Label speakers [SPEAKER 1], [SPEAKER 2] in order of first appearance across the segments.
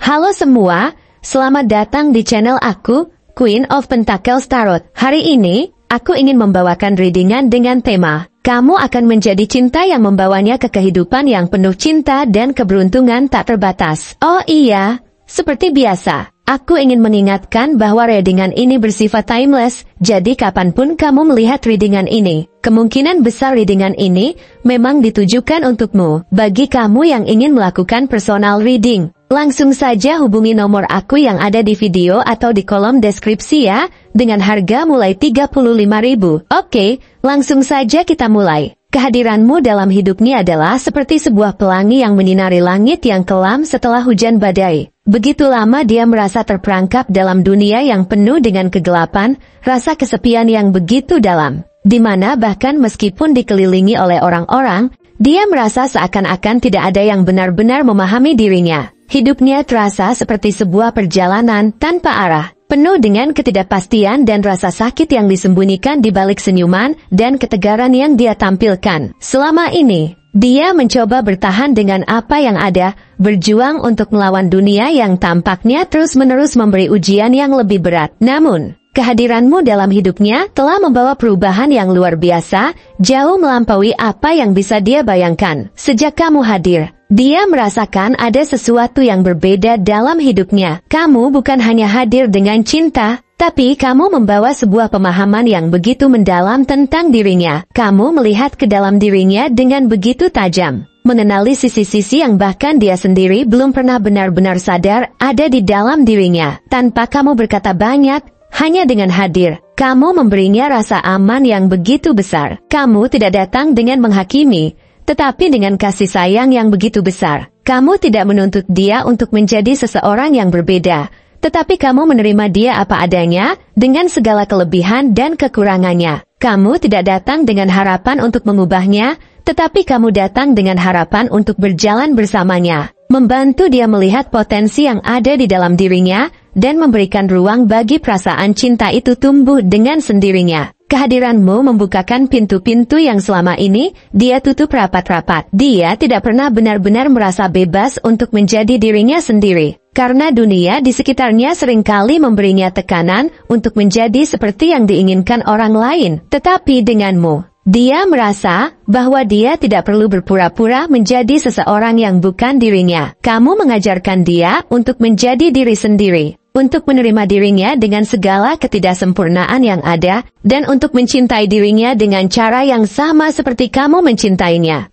[SPEAKER 1] Halo semua, selamat datang di channel aku, Queen of Pentacles Tarot. Hari ini, aku ingin membawakan readingan dengan tema, kamu akan menjadi cinta yang membawanya ke kehidupan yang penuh cinta dan keberuntungan tak terbatas. Oh iya, seperti biasa, aku ingin mengingatkan bahwa readingan ini bersifat timeless, jadi kapanpun kamu melihat readingan ini, kemungkinan besar readingan ini memang ditujukan untukmu. Bagi kamu yang ingin melakukan personal reading, langsung saja hubungi nomor aku yang ada di video atau di kolom deskripsi ya, dengan harga mulai 35.000. Oke, langsung saja kita mulai. Kehadiranmu dalam hidupnya adalah seperti sebuah pelangi yang menyinari langit yang kelam setelah hujan badai. Begitu lama dia merasa terperangkap dalam dunia yang penuh dengan kegelapan, rasa kesepian yang begitu dalam, di mana bahkan meskipun dikelilingi oleh orang-orang, dia merasa seakan-akan tidak ada yang benar-benar memahami dirinya. Hidupnya terasa seperti sebuah perjalanan tanpa arah, penuh dengan ketidakpastian dan rasa sakit yang disembunyikan di balik senyuman dan ketegaran yang dia tampilkan. Selama ini, dia mencoba bertahan dengan apa yang ada, berjuang untuk melawan dunia yang tampaknya terus-menerus memberi ujian yang lebih berat. Namun, kehadiranmu dalam hidupnya telah membawa perubahan yang luar biasa, jauh melampaui apa yang bisa dia bayangkan. Sejak kamu hadir, dia merasakan ada sesuatu yang berbeda dalam hidupnya. Kamu bukan hanya hadir dengan cinta, tapi kamu membawa sebuah pemahaman yang begitu mendalam tentang dirinya. Kamu melihat ke dalam dirinya dengan begitu tajam, mengenali sisi-sisi yang bahkan dia sendiri belum pernah benar-benar sadar ada di dalam dirinya. Tanpa kamu berkata banyak, hanya dengan hadir, kamu memberinya rasa aman yang begitu besar. Kamu tidak datang dengan menghakimi, tetapi dengan kasih sayang yang begitu besar. Kamu tidak menuntut dia untuk menjadi seseorang yang berbeda, tetapi kamu menerima dia apa adanya, dengan segala kelebihan dan kekurangannya. Kamu tidak datang dengan harapan untuk mengubahnya, tetapi kamu datang dengan harapan untuk berjalan bersamanya, membantu dia melihat potensi yang ada di dalam dirinya, dan memberikan ruang bagi perasaan cinta itu tumbuh dengan sendirinya. Kehadiranmu membukakan pintu-pintu yang selama ini dia tutup rapat-rapat. Dia tidak pernah benar-benar merasa bebas untuk menjadi dirinya sendiri, karena dunia di sekitarnya seringkali memberinya tekanan untuk menjadi seperti yang diinginkan orang lain. Tetapi denganmu, dia merasa bahwa dia tidak perlu berpura-pura menjadi seseorang yang bukan dirinya. Kamu mengajarkan dia untuk menjadi diri sendiri, untuk menerima dirinya dengan segala ketidaksempurnaan yang ada, dan untuk mencintai dirinya dengan cara yang sama seperti kamu mencintainya.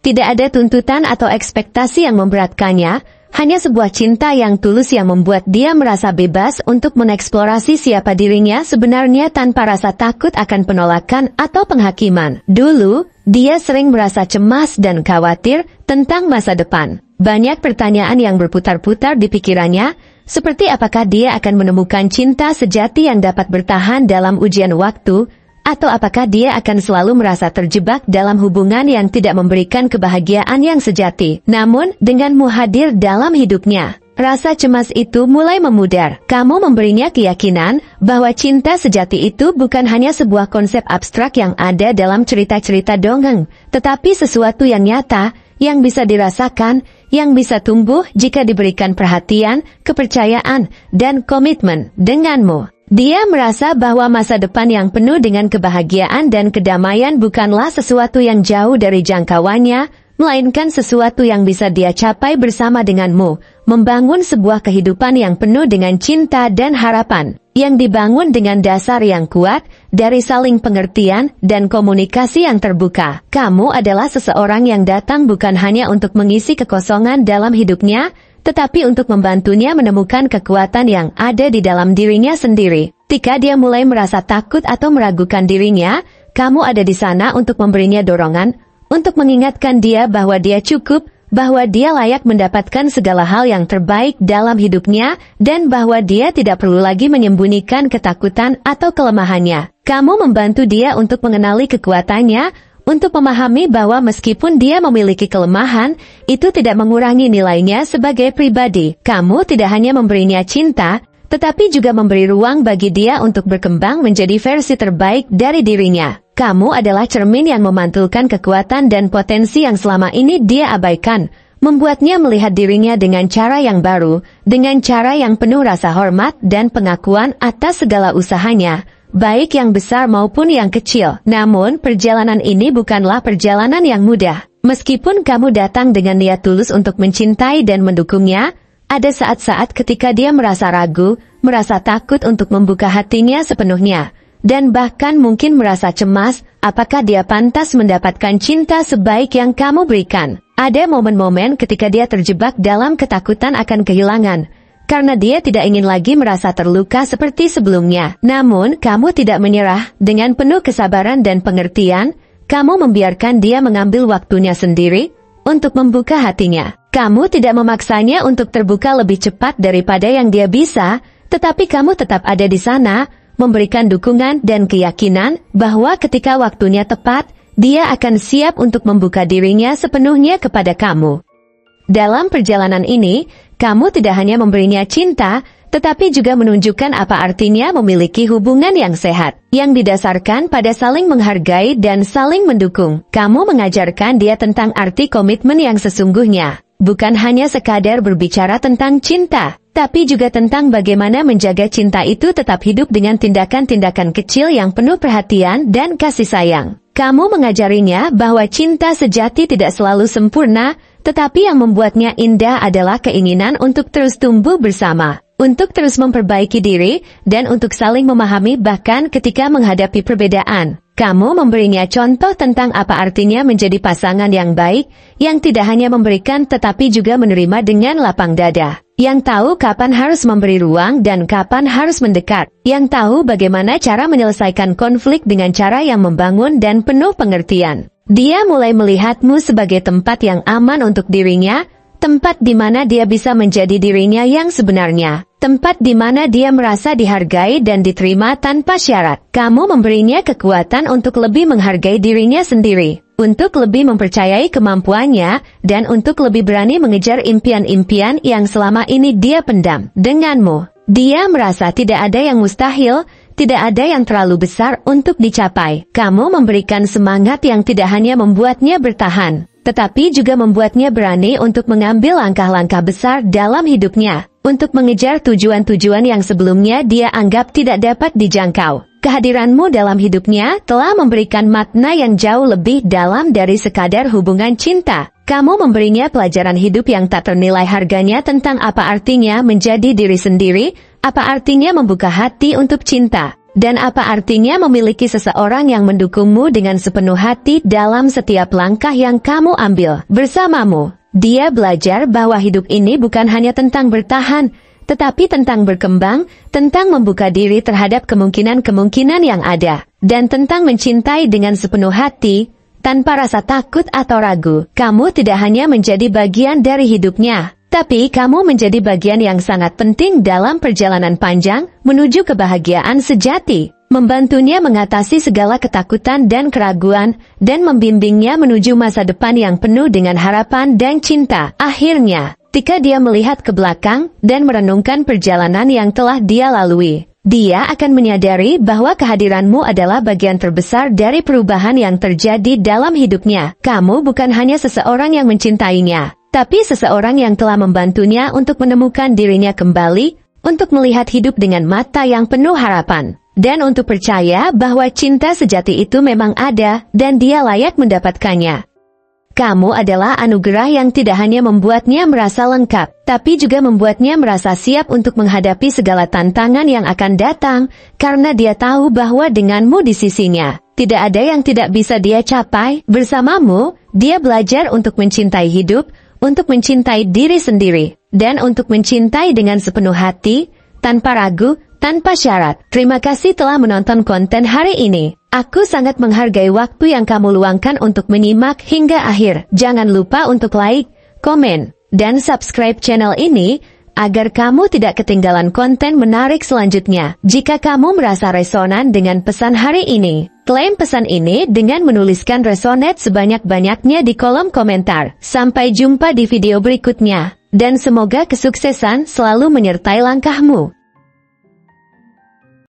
[SPEAKER 1] Tidak ada tuntutan atau ekspektasi yang memberatkannya, hanya sebuah cinta yang tulus yang membuat dia merasa bebas untuk mengeksplorasi siapa dirinya sebenarnya tanpa rasa takut akan penolakan atau penghakiman. Dulu, dia sering merasa cemas dan khawatir tentang masa depan. Banyak pertanyaan yang berputar-putar di pikirannya, seperti apakah dia akan menemukan cinta sejati yang dapat bertahan dalam ujian waktu, atau apakah dia akan selalu merasa terjebak dalam hubungan yang tidak memberikan kebahagiaan yang sejati. Namun, denganmu hadir dalam hidupnya, rasa cemas itu mulai memudar. Kamu memberinya keyakinan bahwa cinta sejati itu bukan hanya sebuah konsep abstrak yang ada dalam cerita-cerita dongeng, tetapi sesuatu yang nyata, yang bisa dirasakan, yang bisa tumbuh jika diberikan perhatian, kepercayaan, dan komitmen denganmu. Dia merasa bahwa masa depan yang penuh dengan kebahagiaan dan kedamaian bukanlah sesuatu yang jauh dari jangkauannya, melainkan sesuatu yang bisa dia capai bersama denganmu, membangun sebuah kehidupan yang penuh dengan cinta dan harapan, yang dibangun dengan dasar yang kuat, dari saling pengertian dan komunikasi yang terbuka. Kamu adalah seseorang yang datang bukan hanya untuk mengisi kekosongan dalam hidupnya, tetapi untuk membantunya menemukan kekuatan yang ada di dalam dirinya sendiri. Ketika dia mulai merasa takut atau meragukan dirinya, kamu ada di sana untuk memberinya dorongan, untuk mengingatkan dia bahwa dia cukup, bahwa dia layak mendapatkan segala hal yang terbaik dalam hidupnya, dan bahwa dia tidak perlu lagi menyembunyikan ketakutan atau kelemahannya. Kamu membantu dia untuk mengenali kekuatannya, untuk memahami bahwa meskipun dia memiliki kelemahan, itu tidak mengurangi nilainya sebagai pribadi. Kamu tidak hanya memberinya cinta, tetapi juga memberi ruang bagi dia untuk berkembang menjadi versi terbaik dari dirinya. Kamu adalah cermin yang memantulkan kekuatan dan potensi yang selama ini dia abaikan, membuatnya melihat dirinya dengan cara yang baru, dengan cara yang penuh rasa hormat dan pengakuan atas segala usahanya, baik yang besar maupun yang kecil. Namun, perjalanan ini bukanlah perjalanan yang mudah. Meskipun kamu datang dengan niat tulus untuk mencintai dan mendukungnya, ada saat-saat ketika dia merasa ragu, merasa takut untuk membuka hatinya sepenuhnya, dan bahkan mungkin merasa cemas, apakah dia pantas mendapatkan cinta sebaik yang kamu berikan. Ada momen-momen ketika dia terjebak dalam ketakutan akan kehilangan, karena dia tidak ingin lagi merasa terluka seperti sebelumnya. Namun, kamu tidak menyerah. Dengan penuh kesabaran dan pengertian, kamu membiarkan dia mengambil waktunya sendiri untuk membuka hatinya. Kamu tidak memaksanya untuk terbuka lebih cepat daripada yang dia bisa, tetapi kamu tetap ada di sana, memberikan dukungan dan keyakinan bahwa ketika waktunya tepat, dia akan siap untuk membuka dirinya sepenuhnya kepada kamu. Dalam perjalanan ini, kamu tidak hanya memberinya cinta, tetapi juga menunjukkan apa artinya memiliki hubungan yang sehat, yang didasarkan pada saling menghargai dan saling mendukung. Kamu mengajarkan dia tentang arti komitmen yang sesungguhnya, bukan hanya sekadar berbicara tentang cinta, tapi juga tentang bagaimana menjaga cinta itu tetap hidup dengan tindakan-tindakan kecil yang penuh perhatian dan kasih sayang. Kamu mengajarinya bahwa cinta sejati tidak selalu sempurna, tetapi yang membuatnya indah adalah keinginan untuk terus tumbuh bersama, untuk terus memperbaiki diri, dan untuk saling memahami bahkan ketika menghadapi perbedaan. Kamu memberinya contoh tentang apa artinya menjadi pasangan yang baik, yang tidak hanya memberikan tetapi juga menerima dengan lapang dada, yang tahu kapan harus memberi ruang dan kapan harus mendekat, yang tahu bagaimana cara menyelesaikan konflik dengan cara yang membangun dan penuh pengertian. Dia mulai melihatmu sebagai tempat yang aman untuk dirinya, tempat di mana dia bisa menjadi dirinya yang sebenarnya, tempat di mana dia merasa dihargai dan diterima tanpa syarat. Kamu memberinya kekuatan untuk lebih menghargai dirinya sendiri, untuk lebih mempercayai kemampuannya, dan untuk lebih berani mengejar impian-impian yang selama ini dia pendam. Denganmu, dia merasa tidak ada yang mustahil, tidak ada yang terlalu besar untuk dicapai. Kamu memberikan semangat yang tidak hanya membuatnya bertahan, tetapi juga membuatnya berani untuk mengambil langkah-langkah besar dalam hidupnya, untuk mengejar tujuan-tujuan yang sebelumnya dia anggap tidak dapat dijangkau. Kehadiranmu dalam hidupnya telah memberikan makna yang jauh lebih dalam dari sekadar hubungan cinta. Kamu memberinya pelajaran hidup yang tak ternilai harganya tentang apa artinya menjadi diri sendiri, apa artinya membuka hati untuk cinta, dan apa artinya memiliki seseorang yang mendukungmu dengan sepenuh hati dalam setiap langkah yang kamu ambil. Bersamamu, dia belajar bahwa hidup ini bukan hanya tentang bertahan, tetapi tentang berkembang, tentang membuka diri terhadap kemungkinan-kemungkinan yang ada, dan tentang mencintai dengan sepenuh hati, tanpa rasa takut atau ragu. Kamu tidak hanya menjadi bagian dari hidupnya, tapi kamu menjadi bagian yang sangat penting dalam perjalanan panjang menuju kebahagiaan sejati, membantunya mengatasi segala ketakutan dan keraguan, dan membimbingnya menuju masa depan yang penuh dengan harapan dan cinta. Akhirnya, ketika dia melihat ke belakang dan merenungkan perjalanan yang telah dia lalui, dia akan menyadari bahwa kehadiranmu adalah bagian terbesar dari perubahan yang terjadi dalam hidupnya. Kamu bukan hanya seseorang yang mencintainya, tapi seseorang yang telah membantunya untuk menemukan dirinya kembali, untuk melihat hidup dengan mata yang penuh harapan, dan untuk percaya bahwa cinta sejati itu memang ada dan dia layak mendapatkannya. Kamu adalah anugerah yang tidak hanya membuatnya merasa lengkap, tapi juga membuatnya merasa siap untuk menghadapi segala tantangan yang akan datang, karena dia tahu bahwa denganmu di sisinya, tidak ada yang tidak bisa dia capai. Bersamamu, dia belajar untuk mencintai hidup, untuk mencintai diri sendiri, dan untuk mencintai dengan sepenuh hati, tanpa ragu, tanpa syarat. Terima kasih telah menonton konten hari ini. Aku sangat menghargai waktu yang kamu luangkan untuk menyimak hingga akhir. Jangan lupa untuk like, komen, dan subscribe channel ini, agar kamu tidak ketinggalan konten menarik selanjutnya. Jika kamu merasa resonan dengan pesan hari ini, klaim pesan ini dengan menuliskan resonate sebanyak-banyaknya di kolom komentar. Sampai jumpa di video berikutnya, dan semoga kesuksesan selalu menyertai langkahmu.